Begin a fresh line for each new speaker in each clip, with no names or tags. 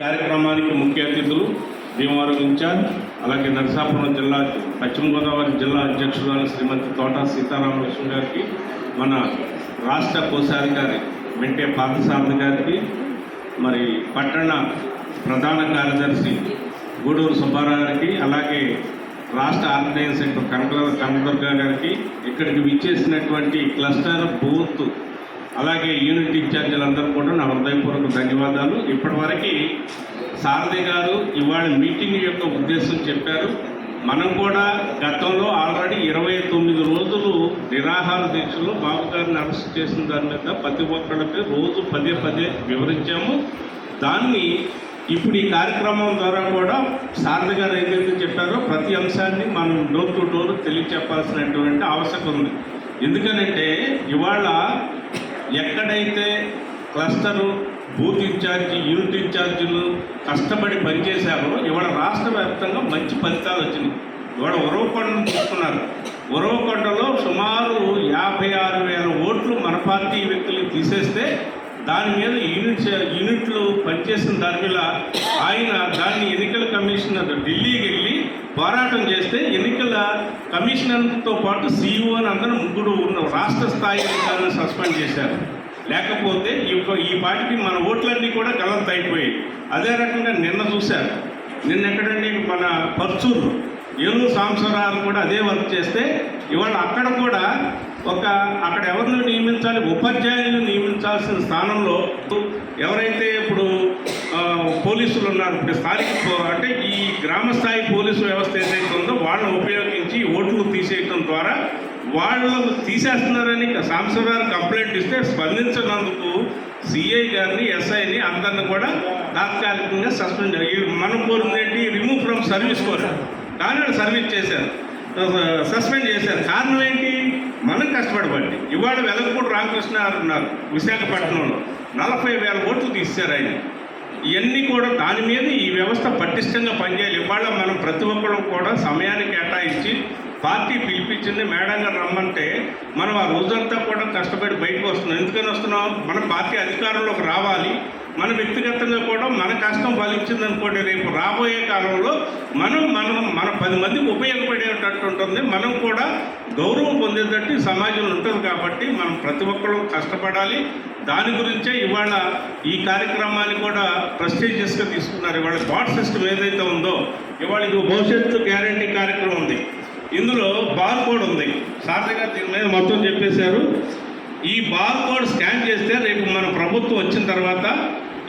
కార్యక్రమానికి ముఖ్య అతిథులు భీమవరం ఇన్ఛార్జ్, అలాగే నరసాపురం జిల్లా పశ్చిమ గోదావరి జిల్లా అధ్యక్షురాలు శ్రీమతి తోట సీతారామలక్ష్మి గారికి, మన రాష్ట్ర కోశాధికారి మెంటే పార్థసారథి గారికి, మరి పట్టణ ప్రధాన కార్యదర్శి గూడూరు సుబ్బారావు గారికి, అలాగే రాష్ట్ర ఆర్గనైజింగ్ సెక్టర్ కనకదుర్గ గారికి, ఇక్కడికి విచ్చేసినటువంటి క్లస్టర్ బూత్ అలాగే యూనిట్ ఇన్ఛార్జీలందరూ కూడా నా హృదయపూర్వక ధన్యవాదాలు. ఇప్పటివరకు సారథి గారు ఇవాళ మీటింగ్ యొక్క ఉద్దేశం చెప్పారు. మనం కూడా గతంలో ఆల్రెడీ 29 రోజులు నిరాహార దీక్షలు బాబు గారిని అరెస్ట్ చేసిన దాని మీద ప్రతి ఒక్కరికి రోజు పదే వివరించాము. దాన్ని ఇప్పుడు ఈ కార్యక్రమం ద్వారా కూడా సారథి గారు ఏదైతే చెప్పారో ప్రతి అంశాన్ని మనం డోర్ టు డోర్ తెలియచెప్పాల్సినటువంటి ఆవశ్యకత ఉంది. ఎందుకనంటే ఇవాళ ఎక్కడైతే క్లస్టరు, బూత్ ఇన్ఛార్జి, యూనిట్ ఇన్ఛార్జీలు కష్టపడి పనిచేశారో ఇవాళ రాష్ట్ర వ్యాప్తంగా మంచి ఫలితాలు వచ్చినాయి. ఇవాళ ఉరవకొండను తీసుకున్నారు. ఉరవకొండలో సుమారు 56,000 ఓట్లు మన పార్టీ వ్యక్తులు తీసేస్తే దాని మీద యూనిట్లు పనిచేసిన దాని మీద ఆయన దాన్ని ఎన్నికల కమిషనర్ ఢిల్లీకి వెళ్ళి పోరాటం చేస్తే ఎన్నికల కమిషనర్తో పాటు CEO అని అందరూ ముగ్గురు ఉన్న రాష్ట్ర స్థాయి అధికారులను సస్పెండ్ చేశారు. లేకపోతే ఈ పార్టీకి మన ఓట్లన్నీ కూడా గలంత అయిపోయాయి. అదే రకంగా నిన్న చూశారు. నిన్న ఎక్కడండి మన పర్చూరు ఏలూరు సాంబశివరావు కూడా అదే వర్క్ చేస్తే ఇవాళ అక్కడ కూడా అక్కడ ఎవరిని నియమించాలి, ఉపాధ్యాయులను నియమించాల్సిన స్థానంలో ఎవరైతే ఇప్పుడు పోలీసులు ఉన్నారు, ఇప్పుడు స్థానిక అంటే ఈ గ్రామ స్థాయి పోలీసు వ్యవస్థ ఏదైతే ఉందో వాళ్ళని ఉపయోగించి ఓట్లు తీసేయడం ద్వారా వాళ్ళను తీసేస్తున్నారని సాంబశివరావు కంప్లైంట్ ఇస్తే స్పందించినందుకు సిఐ గారిని, ఎస్ఐని అందరిని కూడా తాత్కాలికంగా సస్పెండ్ మనం కోరిందేంటి రిమూవ్ ఫ్రమ్ సర్వీస్ కోరారు. కానీ వాళ్ళు సర్వీస్ చేశారు, సస్పెండ్ చేశారు. కారణం ఏంటి? మనం కష్టపడబట్టి. ఇవాళ వెలగపూడి రామకృష్ణ గారు ఉన్నారు విశాఖపట్నంలో, 40,000 ఓట్లు తీశారు ఆయన. ఇవన్నీ కూడా దాని మీద ఈ వ్యవస్థ పటిష్టంగా పనిచేయాలి. ఇవాళ మనం ప్రతి ఒక్కరు కూడా సమయాన్ని కేటాయించి పార్టీ పిలిపించింది మేడం గారు రమ్మంటే మనం ఆ రోజంతా కూడా కష్టపడి బయటకు వస్తున్నాం. ఎందుకని వస్తున్నాం? మన పార్టీ అధికారంలోకి రావాలి. మన వ్యక్తిగతంగా కూడా మన కష్టం ఫలించింది అనుకోండి, రేపు రాబోయే కాలంలో మనం 10 మందికి ఉపయోగపడేటట్టు ఉంటుంది. మనం కూడా గౌరవం పొందేటట్టు సమాజంలో ఉంటుంది. కాబట్టి మనం ప్రతి ఒక్కరు కష్టపడాలి. దాని గురించే ఇవాళ ఈ కార్యక్రమాన్ని కూడా ప్రెస్టీజియస్గా తీసుకున్నారు. ఇవాళ బాట్ సిస్టమ్ ఏదైతే ఉందో, ఇవాళ ఇది భవిష్యత్తు గ్యారంటీ కార్యక్రమం ఉంది. ఇందులో బార్ కోడ్ ఉంది. సారథిగా దీని మీద మొత్తం చెప్పేశారు. ఈ బార్ కోడ్ స్కాన్ చేస్తే రేపు మన ప్రభుత్వం వచ్చిన తర్వాత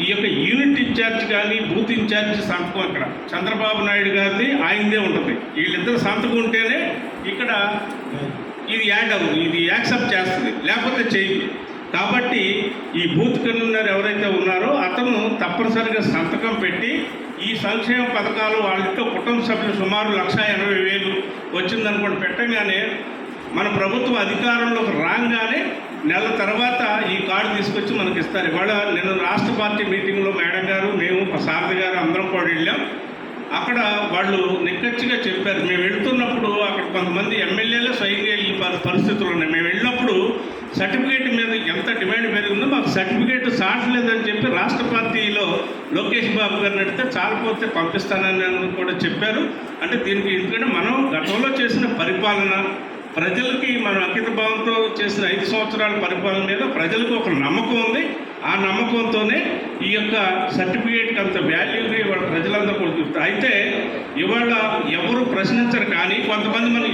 ఈ యొక్క యూనిట్ ఇన్ఛార్జ్ కానీ బూత్ ఇన్ఛార్జ్ సంతకం ఇక్కడ చంద్రబాబు నాయుడు గారిది ఆయనదే ఉంటుంది. వీళ్ళిద్దరు సంతకం ఉంటేనే ఇక్కడ ఇది యాడ్ అవుతుంది, ఇది యాక్సెప్ట్ చేస్తుంది, లేకపోతే చేయదు. కాబట్టి ఈ బూత్ కన్వీనర్ ఎవరైతే ఉన్నారో అతను తప్పనిసరిగా సంతకం పెట్టి ఈ సంక్షేమ పథకాలు వాళ్ళతో కుటుంబ సభ్యులు సుమారు 1,80,000 వచ్చిందనుకోండి పెట్టగానే మన ప్రభుత్వం అధికారంలోకి రాగానే నెల తర్వాత ఈ కార్డు తీసుకొచ్చి మనకి ఇస్తారు. ఇవాళ నేను రాష్ట్ర పార్టీ మీటింగ్లో మేడం గారు, మేము సారథి గారు అందరం కూడా వెళ్ళాం. అక్కడ వాళ్ళు నిక్కచ్చిగా చెప్పారు. మేము వెళ్తున్నప్పుడు అక్కడ కొంతమంది ఎమ్మెల్యేలే స్వయంగా వెళ్ళిన పరిస్థితులు ఉన్నాయి. మేము వెళ్ళినప్పుడు సర్టిఫికేట్ మీద ఎంత డిమాండ్ పెరిగిందో మాకు సర్టిఫికేట్ సాటలేదని చెప్పి రాష్ట్ర పార్టీలో లోకేష్ బాబు గారిని అడిగితే చాలపోతే పంపిస్తానని కూడా చెప్పారు. అంటే దీనికి ఎందుకంటే మనం గతంలో చేసిన పరిపాలన ప్రజలకి మనం అంకిత భావంతో చేసిన 5 సంవత్సరాల పరిపాలన మీద ప్రజలకు ఒక నమ్మకం ఉంది. ఆ నమ్మకంతోనే ఈ యొక్క సర్టిఫికేట్కి అంత వాల్యూగా ఇవాళ ప్రజలందరూ కూడా చూస్తారు. అయితే ఇవాళ ఎవరు ప్రశ్నించరు. కానీ కొంతమంది మనం